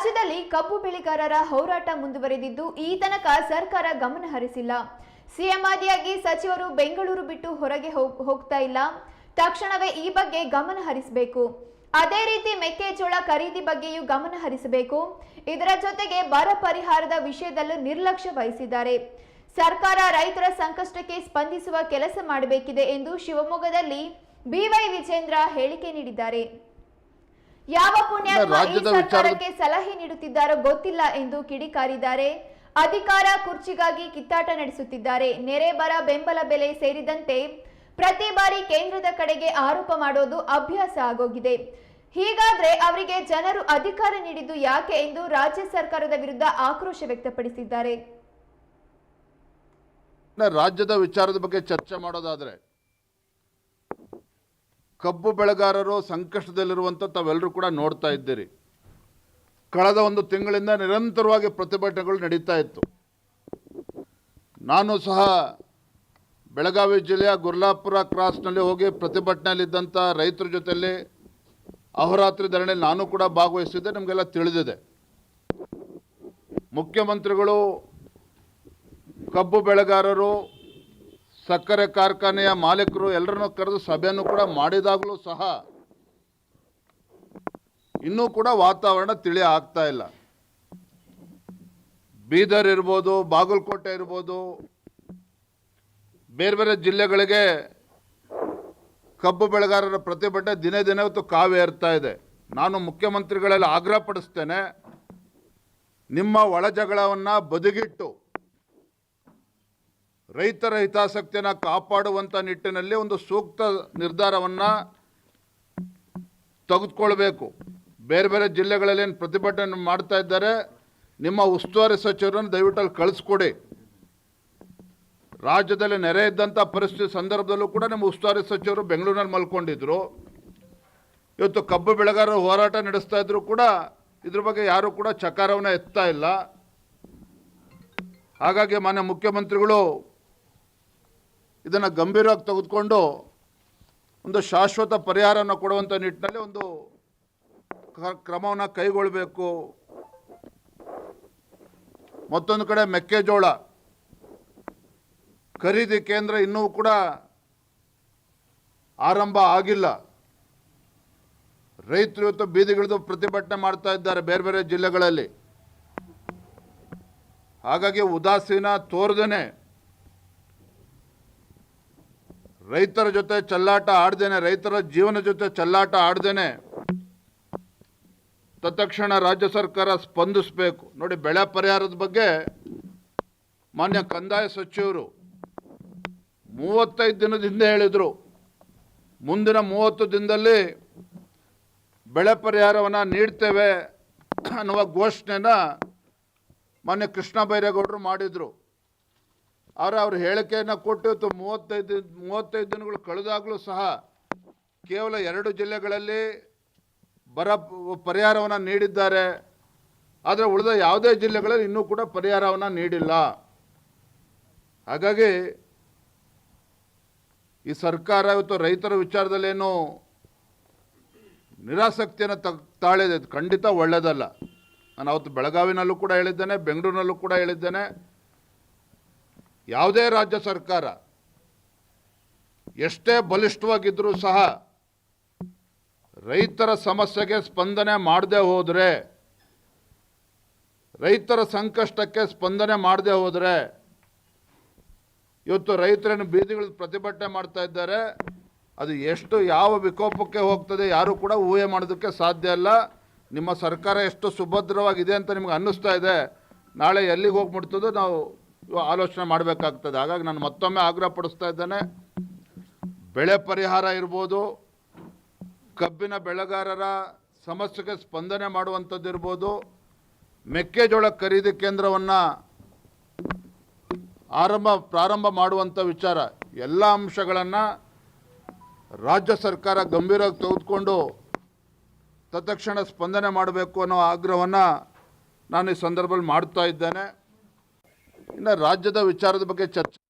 ರಾಜ್ಯದಲ್ಲಿ ಕಬ್ಬು ಬೆಳೆಗಾರರ ಹೋರಾಟ ಮುಂದುವರೆದಿದ್ದು ಈ ತನಕ ಸರ್ಕಾರ ಗಮನ ಹರಿಸಿಲ್ಲ. ಸಿಎಂ ಆದಿಯಾಗಿ ಸಚಿವರು ಬೆಂಗಳೂರು ಬಿಟ್ಟು ಹೊರಗೆ ಹೋಗ್ತಾ ಇಲ್ಲ. ತಕ್ಷಣವೇ ಈ ಬಗ್ಗೆ ಗಮನ ಹರಿಸಬೇಕು. ಅದೇ ರೀತಿ ಮೆಕ್ಕೆಜೋಳ ಖರೀದಿ ಬಗ್ಗೆಯೂ ಗಮನ ಹರಿಸಬೇಕು. ಇದರ ಜೊತೆಗೆ ಬರ ಪರಿಹಾರದ ವಿಷಯದಲ್ಲೂ ನಿರ್ಲಕ್ಷ್ಯ ವಹಿಸಿದ್ದಾರೆ. ಸರ್ಕಾರ ರೈತರ ಸಂಕಷ್ಟಕ್ಕೆ ಸ್ಪಂದಿಸುವ ಕೆಲಸ ಮಾಡಬೇಕಿದೆ ಎಂದು ಶಿವಮೊಗ್ಗದಲ್ಲಿ ಬಿವೈ ವಿಜೇಂದ್ರ ಹೇಳಿಕೆ ನೀಡಿದ್ದಾರೆ. ಯಾವ ಪುಣ್ಯಾತ್ಮ ಈ ಸರ್ಕಾರಕ್ಕೆ ಸಲಹೆ ನೀಡುತ್ತಿದ್ದಾರೋ ಗೊತ್ತಿಲ್ಲ ಎಂದು ಕಿಡಿಕಾರಿದ್ದಾರೆ. ಅಧಿಕಾರ ಕುರ್ಚಿಗಾಗಿ ಕಿತ್ತಾಟ ನಡೆಸುತ್ತಿದ್ದಾರೆ. ನೆರೆ ಬರ ಬೆಂಬಲ ಬೆಲೆ ಸೇರಿದಂತೆ ಪ್ರತಿ ಬಾರಿ ಕೇಂದ್ರದ ಕಡೆಗೆ ಆರೋಪ ಮಾಡೋದು ಅಭ್ಯಾಸ ಆಗೋಗಿದೆ. ಹೀಗಾದ್ರೆ ಅವರಿಗೆ ಜನರು ಅಧಿಕಾರ ನೀಡಿದ್ದು ಯಾಕೆ ಎಂದು ರಾಜ್ಯ ಸರ್ಕಾರದ ವಿರುದ್ಧ ಆಕ್ರೋಶ ವ್ಯಕ್ತಪಡಿಸಿದ್ದಾರೆ. ರಾಜ್ಯದ ವಿಚಾರದ ಬಗ್ಗೆ ಚರ್ಚೆ ಮಾಡೋದಾದ್ರೆ, ಕಬ್ಬು ಬೆಳೆಗಾರರು ಸಂಕಷ್ಟದಲ್ಲಿರುವಂಥ ತಾವೆಲ್ಲರೂ ಕೂಡ ನೋಡ್ತಾ ಇದ್ದೀರಿ. ಕಳೆದ ಒಂದು ತಿಂಗಳಿಂದ ನಿರಂತರವಾಗಿ ಪ್ರತಿಭಟನೆಗಳು ನಡೀತಾ ಇತ್ತು. ನಾನು ಸಹ ಬೆಳಗಾವಿ ಜಿಲ್ಲೆಯ ಗುರ್ಲಾಪುರ ಕ್ರಾಸ್ನಲ್ಲಿ ಹೋಗಿ ಪ್ರತಿಭಟನೆಯಲ್ಲಿದ್ದಂಥ ರೈತರ ಜೊತೆಯಲ್ಲಿ ಅಹೋರಾತ್ರಿ ಧರಣಿಯಲ್ಲಿ ನಾನು ಕೂಡ ಭಾಗವಹಿಸಿದ್ದೆ. ನಮಗೆಲ್ಲ ತಿಳಿದಿದೆ. ಮುಖ್ಯಮಂತ್ರಿಗಳು ಕಬ್ಬು ಬೆಳೆಗಾರರು, ಸಕ್ಕರೆ ಕಾರ್ಖಾನೆಯ ಮಾಲೀಕರು ಎಲ್ಲರನ್ನೂ ಕರೆದು ಸಭೆಯನ್ನು ಕೂಡ ಮಾಡಿದಾಗಲೂ ಸಹ ಇನ್ನೂ ಕೂಡ ವಾತಾವರಣ ತಿಳಿ ಆಗ್ತಾ ಇಲ್ಲ. ಬೀದರ್ ಇರ್ಬೋದು, ಬಾಗಲಕೋಟೆ ಇರ್ಬೋದು, ಬೇರೆ ಬೇರೆ ಜಿಲ್ಲೆಗಳಿಗೆ ಕಬ್ಬು ಬೆಳೆಗಾರರ ಪ್ರತಿಭಟನೆ ದಿನೇ ದಿನೇ ಇವತ್ತು ಕಾವೇರ್ತಾ ಇದೆ. ನಾನು ಮುಖ್ಯಮಂತ್ರಿಗಳಲ್ಲಿ ಆಗ್ರಹ ಪಡಿಸ್ತೇನೆ, ನಿಮ್ಮ ಒಳ ಜಗಳವನ್ನು ಬದಿಗಿಟ್ಟು ರೈತರ ಹಿತಾಸಕ್ತಿಯನ್ನು ಕಾಪಾಡುವಂಥ ನಿಟ್ಟಿನಲ್ಲಿ ಒಂದು ಸೂಕ್ತ ನಿರ್ಧಾರವನ್ನು ತೆಗೆದುಕೊಳ್ಬೇಕು. ಬೇರೆ ಬೇರೆ ಜಿಲ್ಲೆಗಳಲ್ಲಿ ಏನು ಪ್ರತಿಭಟನೆ ಮಾಡ್ತಾ ಇದ್ದಾರೆ, ನಿಮ್ಮ ಉಸ್ತುವಾರಿ ಸಚಿವರನ್ನು ದಯವಿಟ್ಟು ಅಲ್ಲಿ ಕಳಿಸ್ಕೊಡಿ. ರಾಜ್ಯದಲ್ಲಿ ನೆರೆ ಇದ್ದಂಥ ಪರಿಸ್ಥಿತಿ ಸಂದರ್ಭದಲ್ಲೂ ಕೂಡ ನಿಮ್ಮ ಉಸ್ತುವಾರಿ ಸಚಿವರು ಬೆಂಗಳೂರಿನಲ್ಲಿ ಮಲ್ಕೊಂಡಿದ್ರು. ಇವತ್ತು ಕಬ್ಬು ಬೆಳೆಗಾರರು ಹೋರಾಟ ನಡೆಸ್ತಾ ಇದ್ರು ಕೂಡ ಇದ್ರ ಬಗ್ಗೆ ಯಾರೂ ಕೂಡ ಚಕಾರವನ್ನು ಎತ್ತಾ ಇಲ್ಲ. ಹಾಗಾಗಿ ಮಾನ್ಯ ಮುಖ್ಯಮಂತ್ರಿಗಳು ಇದನ್ನು ಗಂಭೀರವಾಗಿ ತೆಗೆದುಕೊಂಡು ಒಂದು ಶಾಶ್ವತ ಪರಿಹಾರವನ್ನು ಕೊಡುವಂಥ ನಿಟ್ಟಿನಲ್ಲಿ ಒಂದು ಕ್ರಮವನ್ನು ಕೈಗೊಳ್ಳಬೇಕು. ಮತ್ತೊಂದು ಕಡೆ ಮೆಕ್ಕೆಜೋಳ ಖರೀದಿ ಕೇಂದ್ರ ಇನ್ನೂ ಕೂಡ ಆರಂಭ ಆಗಿಲ್ಲ. ರೈತರು ಇವತ್ತು ಬೀದಿಗಿಳಿದು ಪ್ರತಿಭಟನೆ ಮಾಡ್ತಾ ಇದ್ದಾರೆ ಬೇರೆ ಬೇರೆ ಜಿಲ್ಲೆಗಳಲ್ಲಿ. ಹಾಗಾಗಿ ಉದಾಸೀನ ತೋರದೇನೆ, ರೈತರ ಜೊತೆ ಚೆಲ್ಲಾಟ ಆಡ್ದೇನೆ, ರೈತರ ಜೀವನ ಜೊತೆ ಚೆಲ್ಲಾಟ ಆಡ್ದೇನೆ ತತ್ಕ್ಷಣ ರಾಜ್ಯ ಸರ್ಕಾರ ಸ್ಪಂದಿಸಬೇಕು. ನೋಡಿ, ಬೆಳೆ ಪರಿಹಾರದ ಬಗ್ಗೆ ಮಾನ್ಯ ಕಂದಾಯ ಸಚಿವರು 35 ದಿನದ ಹಿಂದೆ ಹೇಳಿದರು, ಮುಂದಿನ 30 ದಿನದಲ್ಲಿ ಬೆಳೆ ಪರಿಹಾರವನ್ನು ನೀಡ್ತೇವೆ ಅನ್ನುವ ಘೋಷಣೆನ ಮಾನ್ಯ ಕೃಷ್ಣ ಬೈರೇಗೌಡರು ಮಾಡಿದರು. ಆದರೆ ಅವ್ರ ಹೇಳಿಕೆಯನ್ನು ಕೊಟ್ಟು 35 ದಿನಗಳು ಕಳೆದಾಗಲೂ ಸಹ ಕೇವಲ 2 ಜಿಲ್ಲೆಗಳಲ್ಲಿ ಬರ ಪರಿಹಾರವನ್ನು ನೀಡಿದ್ದಾರೆ. ಆದರೆ ಉಳಿದ ಯಾವುದೇ ಜಿಲ್ಲೆಗಳಲ್ಲಿ ಇನ್ನೂ ಕೂಡ ಪರಿಹಾರವನ್ನು ನೀಡಿಲ್ಲ. ಹಾಗಾಗಿ ಈ ಸರ್ಕಾರ ಇವತ್ತು ರೈತರ ವಿಚಾರದಲ್ಲೇನು ನಿರಾಸಕ್ತಿಯನ್ನು ತಾಳಿದೆ, ಖಂಡಿತ ಒಳ್ಳೆಯದಲ್ಲ. ನಾನು ಅವತ್ತು ಬೆಳಗಾವಿನಲ್ಲೂ ಕೂಡ ಹೇಳಿದ್ದೇನೆ, ಬೆಂಗಳೂರಿನಲ್ಲೂ ಕೂಡ ಹೇಳಿದ್ದೇನೆ, ಯಾವುದೇ ರಾಜ್ಯ ಸರ್ಕಾರ ಎಷ್ಟೇ ಬಲಿಷ್ಠವಾಗಿದ್ದರೂ ಸಹ ರೈತರ ಸಮಸ್ಯೆಗೆ ಸ್ಪಂದನೆ ಮಾಡದೆ ಹೋದರೆ, ರೈತರ ಸಂಕಷ್ಟಕ್ಕೆ ಸ್ಪಂದನೆ ಮಾಡದೆ ಹೋದರೆ, ಇವತ್ತು ರೈತರನ್ನು ಬೀದಿಗಳು ಪ್ರತಿಭಟನೆ ಮಾಡ್ತಾ ಇದ್ದಾರೆ, ಅದು ಎಷ್ಟು ಯಾವ ವಿಕೋಪಕ್ಕೆ ಹೋಗ್ತದೆ ಯಾರೂ ಕೂಡ ಊಹೆ ಮಾಡೋದಕ್ಕೆ ಸಾಧ್ಯ ಇಲ್ಲ. ನಿಮ್ಮ ಸರ್ಕಾರ ಎಷ್ಟು ಸುಭದ್ರವಾಗಿದೆ ಅಂತ ನಿಮ್ಗೆ ಅನ್ನಿಸ್ತಾ ಇದೆ, ನಾಳೆ ಎಲ್ಲಿಗೆ ಹೋಗ್ಬಿಡ್ತದೋ ನಾವು ಆಲೋಚನೆ ಮಾಡಬೇಕಾಗ್ತದೆ. ಹಾಗಾಗಿ ನಾನು ಮತ್ತೊಮ್ಮೆ ಆಗ್ರಹ ಪಡಿಸ್ತಾ ಇದ್ದೇನೆ, ಬೆಳೆ ಪರಿಹಾರ ಇರ್ಬೋದು, ಕಬ್ಬಿನ ಬೆಳೆಗಾರರ ಸಮಸ್ಯೆಗೆ ಸ್ಪಂದನೆ ಮಾಡುವಂಥದ್ದು ಇರ್ಬೋದು, ಮೆಕ್ಕೆಜೋಳ ಖರೀದಿ ಕೇಂದ್ರವನ್ನು ಪ್ರಾರಂಭ ಮಾಡುವಂಥ ವಿಚಾರ, ಎಲ್ಲ ಅಂಶಗಳನ್ನು ರಾಜ್ಯ ಸರ್ಕಾರ ಗಂಭೀರವಾಗಿ ತೆಗೆದುಕೊಂಡು ತತ್ಕ್ಷಣ ಸ್ಪಂದನೆ ಮಾಡಬೇಕು ಅನ್ನೋ ಆಗ್ರಹವನ್ನು ನಾನು ಈ ಸಂದರ್ಭದಲ್ಲಿ ಮಾಡ್ತಾ ಇದ್ದೇನೆ. ಇನ್ನು ರಾಜ್ಯದ ವಿಚಾರದ ಬಗ್ಗೆ ಚರ್ಚೆ